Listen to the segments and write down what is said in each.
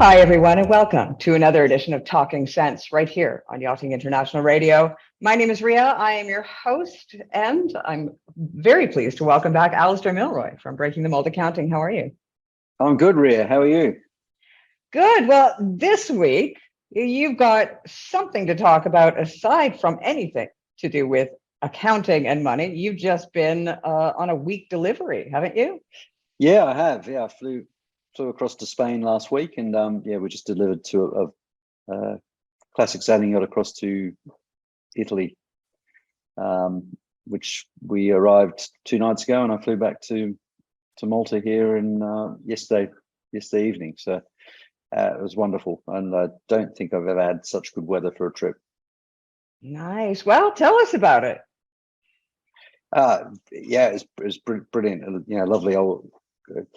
Hi, everyone, and welcome to another edition of Talking Sense right here on Yachting International Radio. My name is Ria. I am your host, and I'm very pleased to welcome back Alasdair Milroy from Breaking the Mould Accounting. How are you? I'm good, Ria. How are you? Good. Well, this week, you've got something to talk about aside from anything to do with accounting and money. You've just been on a week delivery, haven't you? Yeah, I have. Yeah, I flew across to Spain last week, and we just delivered to a classic sailing yacht across to Italy, which we arrived 2 nights ago, and I flew back to Malta here in yesterday evening. So it was wonderful, and I don't think I've ever had such good weather for a trip. Nice. Well, tell us about it. Yeah, it was brilliant. You know, lovely old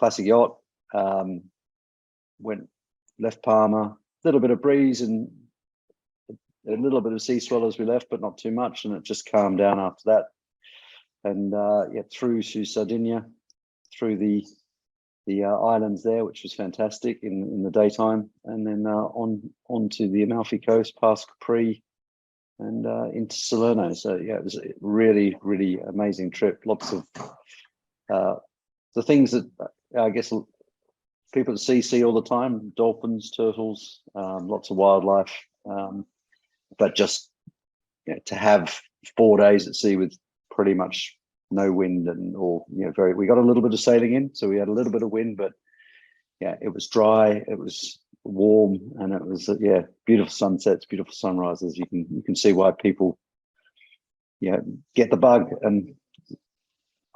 classic yacht. Left Palma, a little bit of breeze and a little bit of sea swell as we left, but not too much, and it just calmed down after that. And through to Sardinia, through the islands there, which was fantastic in the daytime, and then on to the Amalfi Coast, past Capri, and into Salerno. So yeah, it was a really amazing trip. Lots of the things that I guess people at sea see all the time: dolphins, turtles, lots of wildlife. But just to have 4 days at sea with pretty much no wind we got a little bit of sailing in, so we had a little bit of wind, but yeah, it was dry, it was warm, and it was beautiful sunsets, beautiful sunrises. You can see why people get the bug, and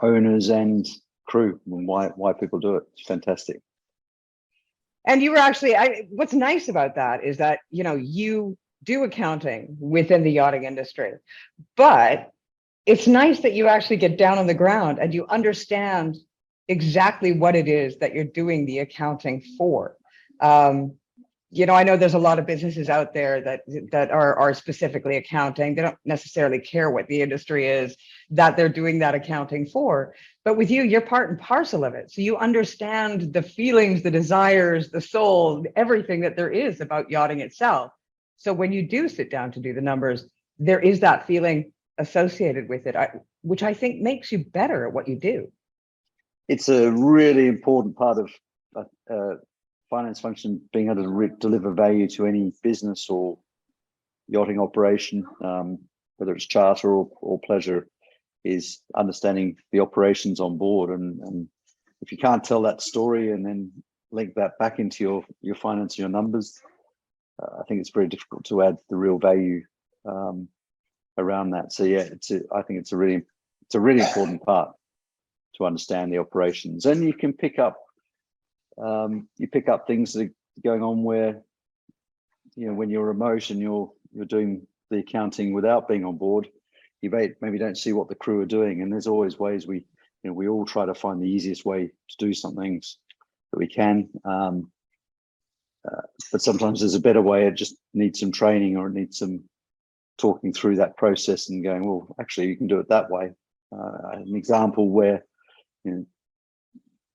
owners and crew, and why people do it. It's fantastic. And you were actually, what's nice about that is that, you do accounting within the yachting industry, but it's nice that you actually get down on the ground and you understand exactly what it is that you're doing the accounting for. I know there's a lot of businesses out there that are specifically accounting. They don't necessarily care what the industry is that they're doing that accounting for. But with you, you're part and parcel of it. So you understand the feelings, the desires, the soul, everything that there is about yachting itself. So when you do sit down to do the numbers, there is that feeling associated with it, which I think makes you better at what you do. It's a really important part of finance function, being able to deliver value to any business or yachting operation, whether it's charter or pleasure, is understanding the operations on board. And if you can't tell that story and then link that back into your finance and your numbers, I think it's very difficult to add the real value around that. So yeah, I think it's a really important part to understand the operations, and you can pick up things that are going on where, when you're remote and you're doing the accounting without being on board, you maybe don't see what the crew are doing. And there's always ways we all try to find the easiest way to do some things that we can. But sometimes there's a better way. It just needs some training, or it needs some talking through that process and going, well, actually, you can do it that way. An example where,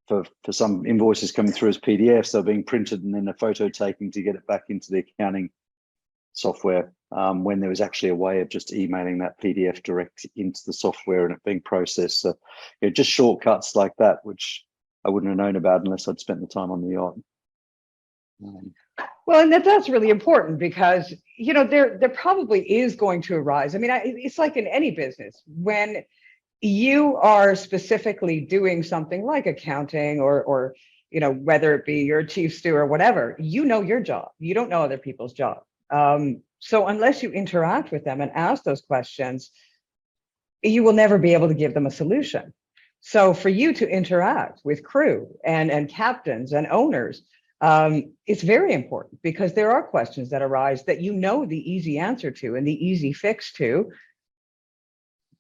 for some invoices coming through as PDFs, they're being printed and then a photo taken to get it back into the accounting software, when there was actually a way of just emailing that PDF direct into the software and it being processed. So just shortcuts like that, which I wouldn't have known about unless I'd spent the time on the yacht. Well, and that's really important because, there probably is going to arise. I mean, it's like in any business, when you are specifically doing something like accounting or whether it be your chief stew or whatever, your job, you don't know other people's job. So unless you interact with them and ask those questions, you will never be able to give them a solution. So for you to interact with crew and captains and owners, it's very important, because there are questions that arise that the easy answer to and the easy fix to,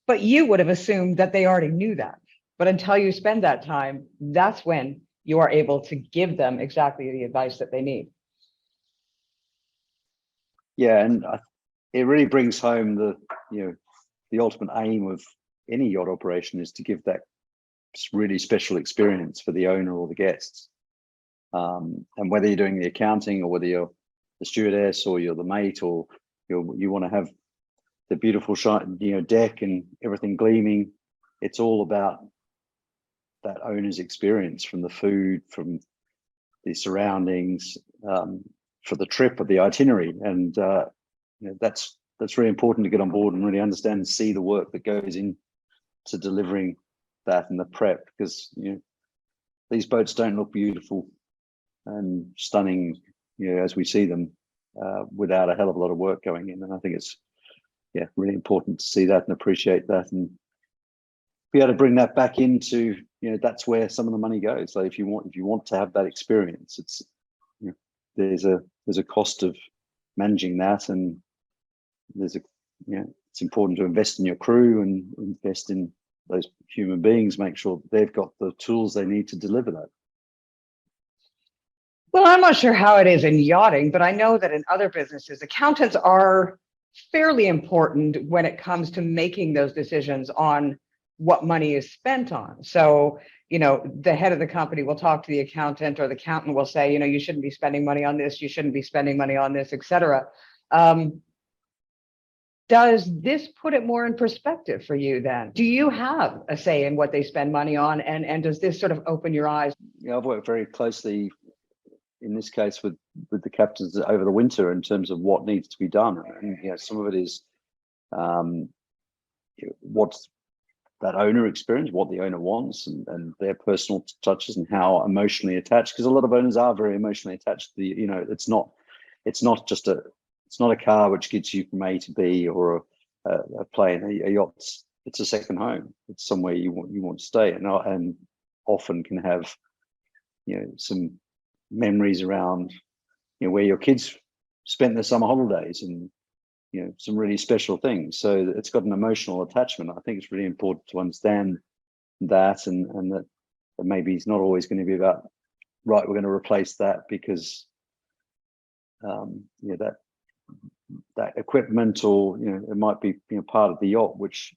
but you would have assumed that they already knew that. But until you spend that time, that's when you are able to give them exactly the advice that they need. Yeah, and it really brings home the ultimate aim of any yacht operation is to give that really special experience for the owner or the guests. And whether you're doing the accounting or whether you're the stewardess or you're the mate or you want to have the beautiful deck and everything gleaming, it's all about that owner's experience, from the food, from the surroundings, for the trip or the itinerary. And that's really important to get on board and really understand and see the work that goes into delivering that and the prep, because these boats don't look beautiful and stunning as we see them without a hell of a lot of work going in. And I think it's really important to see that and appreciate that and be able to bring that back into that's where some of the money goes. So if you want to have that experience, it's there's a cost of managing that, and it's important to invest in your crew and invest in those human beings, make sure they've got the tools they need to deliver that. Well, I'm not sure how it is in yachting, but I know that in other businesses, accountants are fairly important when it comes to making those decisions on what money is spent on. So, the head of the company will talk to the accountant, or the accountant will say, you shouldn't be spending money on this, you shouldn't be spending money on this, etc. Does this put it more in perspective for you then? Do you have a say in what they spend money on? And does this sort of open your eyes? I've worked very closely in this case with the captains over the winter in terms of what needs to be done. And some of it is what's that owner experience, what the owner wants, and their personal touches and how emotionally attached, because a lot of owners are very emotionally attached to it's not a car which gets you from A to B, or a plane, a yacht. It's a second home. It's somewhere you want to stay, and often can have some memories around where your kids spent their summer holidays, and some really special things. So it's got an emotional attachment. I think it's really important to understand that, and that maybe it's not always going to be about, right, we're going to replace that because that equipment, or it might be part of the yacht which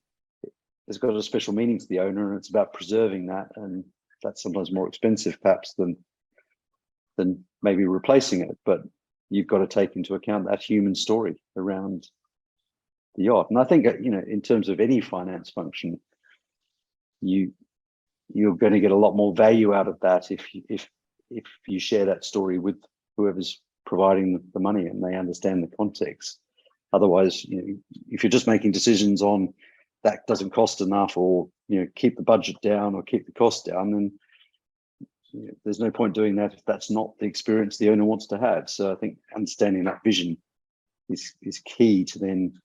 has got a special meaning to the owner, and it's about preserving that, and that's sometimes more expensive perhaps than maybe replacing it. But you've got to take into account that human story around the yacht. And I think in terms of any finance function, you're going to get a lot more value out of that if you share that story with whoever's providing the money and they understand the context. Otherwise, if you're just making decisions on that doesn't cost enough, or keep the budget down or keep the cost down, then there's no point doing that if that's not the experience the owner wants to have. So I think understanding that vision is key to then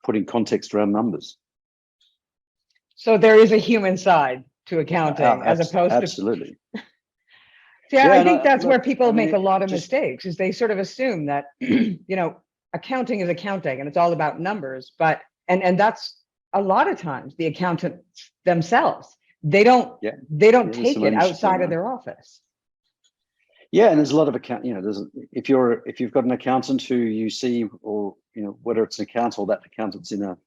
putting context around numbers. So there is a human side to accounting, as opposed absolutely. to. Yeah, I think that's where people make a lot of mistakes, is they sort of assume that accounting is accounting and it's all about numbers. But and that's a lot of times the accountants themselves. They don't take it outside of their office. Yeah, and there's a lot of if you've got an accountant who you see, or whether it's an accountant or that accountant's in a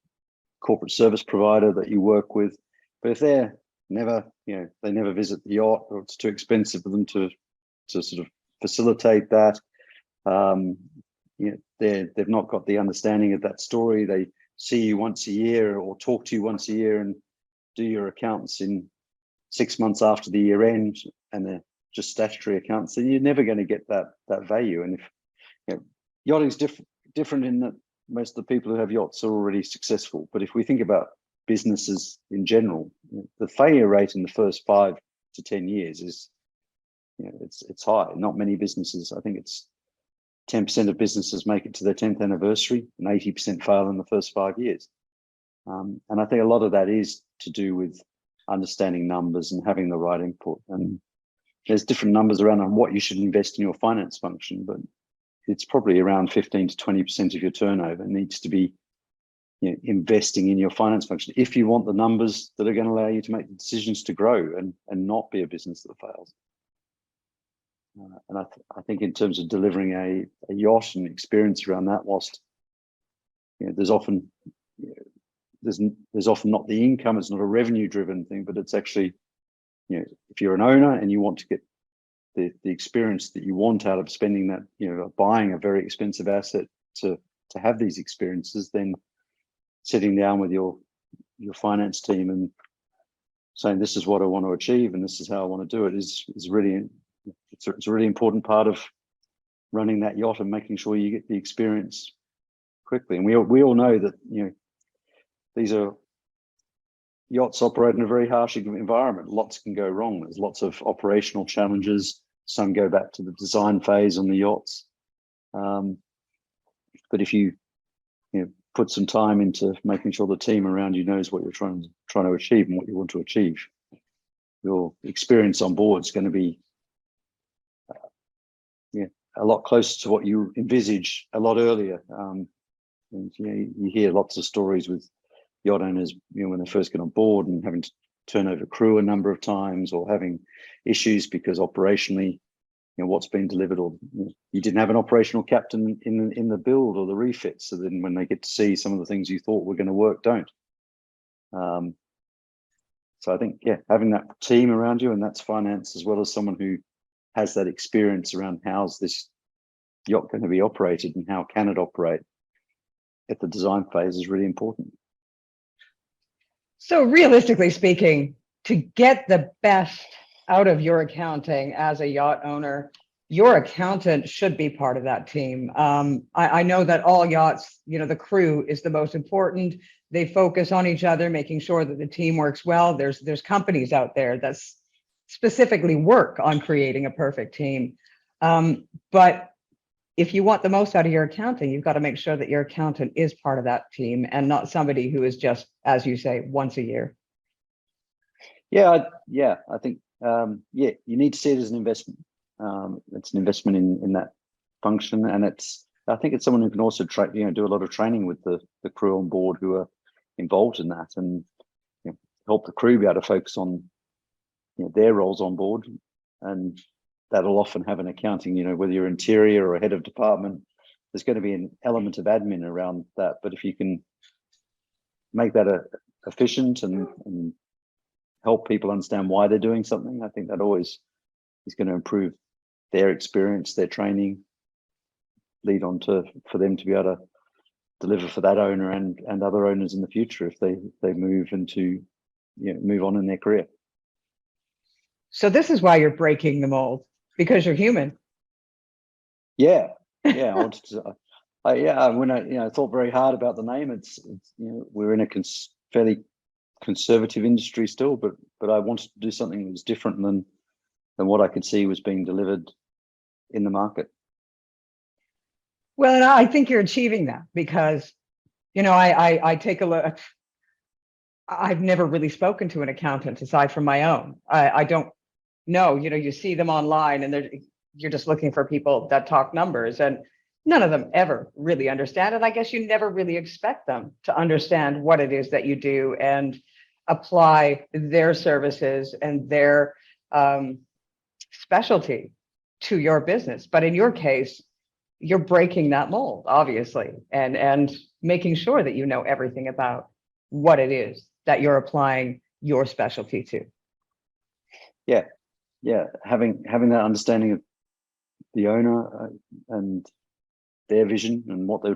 corporate service provider that you work with, but if they're never they never visit the yacht, or it's too expensive for them to sort of facilitate that, they've not got the understanding of that story. They see you once a year or talk to you once a year and do your accounts in 6 months after the year end, and they're just statutory accounts, then you're never going to get that value. And if yachting's different in that most of the people who have yachts are already successful. But if we think about businesses in general, the failure rate in the first 5 to 10 years is it's high. Not many businesses, I think it's 10% of businesses make it to their 10th anniversary, and 80% fail in the first 5 years. And I think a lot of that is to do with understanding numbers and having the right input. And there's different numbers around on what you should invest in your finance function, but it's probably around 15 to 20% of your turnover needs to be investing in your finance function if you want the numbers that are going to allow you to make the decisions to grow and not be a business that fails. And I think in terms of delivering a yacht and experience around that, whilst there's often not the income, it's not a revenue driven thing, but it's actually if you're an owner and you want to get the experience that you want out of spending that, buying a very expensive asset to have these experiences, then sitting down with your finance team and saying, this is what I want to achieve and this is how I want to do it is really, it's a really important part of running that yacht and making sure you get the experience quickly. And we all know that, these are yachts operate in a very harsh environment. Lots can go wrong. There's lots of operational challenges. Some go back to the design phase on the yachts. But if you put some time into making sure the team around you knows what you're trying to achieve and what you want to achieve, your experience on board is going to be a lot closer to what you envisage a lot earlier. And you hear lots of stories with yacht owners, when they first get on board and having to turn over crew a number of times or having issues because operationally, what's been delivered, or you didn't have an operational captain in the build or the refit. So then when they get to see some of the things you thought were going to work, don't. So I think, having that team around you, and that's finance as well as someone who has that experience around how's this yacht going to be operated and how can it operate at the design phase is really important. So realistically speaking, to get the best out of your accounting as a yacht owner, your accountant should be part of that team. I know that all yachts, the crew is the most important. They focus on each other, making sure that the team works well. There's companies out there that specifically work on creating a perfect team. But if you want the most out of your accounting, you've got to make sure that your accountant is part of that team and not somebody who is just, as you say, once a year. I think, you need to see it as an investment. It's an investment in that function. And I think it's someone who can also do a lot of training with the crew on board who are involved in that and help the crew be able to focus on their roles on board. And that'll often have an accounting, whether you're interior or a head of department, there's going to be an element of admin around that. But if you can make that efficient and help people understand why they're doing something, I think that always is going to improve their experience, their training, lead on for them to be able to deliver for that owner and other owners in the future if they move into move on in their career. So this is why you're breaking the mold, because you're human. I wanted to. When I thought very hard about the name, it's we're in a fairly conservative industry still, but I wanted to do something that was different than what I could see was being delivered in the market. Well, and I think you're achieving that because, I take a look. I've never really spoken to an accountant aside from my own. I don't know. You see them online, and you're just looking for people that talk numbers, and none of them ever really understand it. I guess you never really expect them to understand what it is that you do and apply their services and their specialty to your business. But in your case, you're breaking that mold, obviously, and making sure that you know everything about what it is that you're applying your specialty to. Having that understanding of the owner and their vision and what they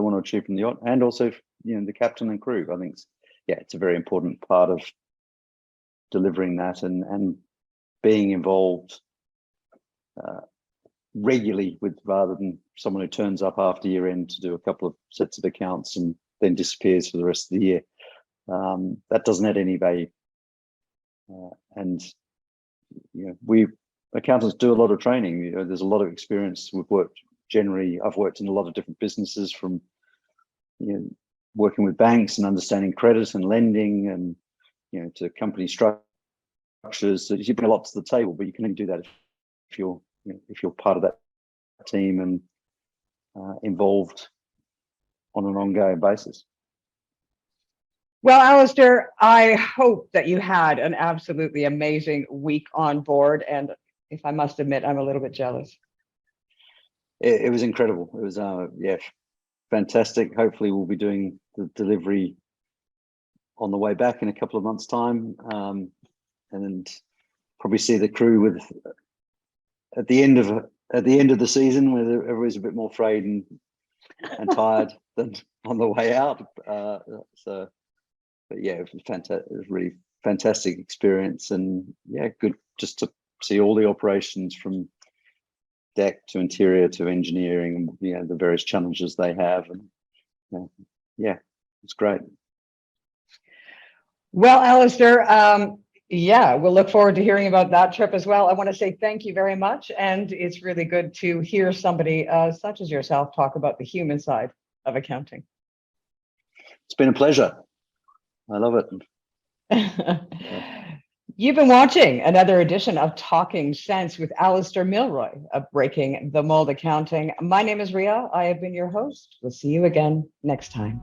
want to achieve from the yacht, and also the captain and crew. I think it's a very important part of delivering that and being involved regularly with, rather than someone who turns up after year end to do a couple of sets of accounts and then disappears for the rest of the year. That doesn't add any value. We accountants do a lot of training. There's a lot of experience. I've worked in a lot of different businesses, from working with banks and understanding credit and lending, and to company structures. So you bring a lot to the table, but you can only do that if you're part of that team and involved on an ongoing basis. Well, Alasdair, I hope that you had an absolutely amazing week on board. And if I must admit, I'm a little bit jealous. It was incredible. It was, fantastic. Hopefully we'll be doing the delivery on the way back in a couple of months' time. and probably see the crew with at the end of the season where everybody's a bit more frayed and tired than on the way out. So, but yeah, it was fantastic. It was really fantastic experience, and yeah, good just to see all the operations from deck to interior to engineering, and the various challenges they have, and yeah, it's great. Well, Alasdair, yeah, we'll look forward to hearing about that trip as well. I want to say thank you very much, and it's really good to hear somebody such as yourself talk about the human side of accounting. It's been a pleasure. I love it. You've been watching another edition of Talking Sense with Alasdair Milroy of Breaking the Mold Accounting. My name is Ria. I have been your host. We'll see you again next time.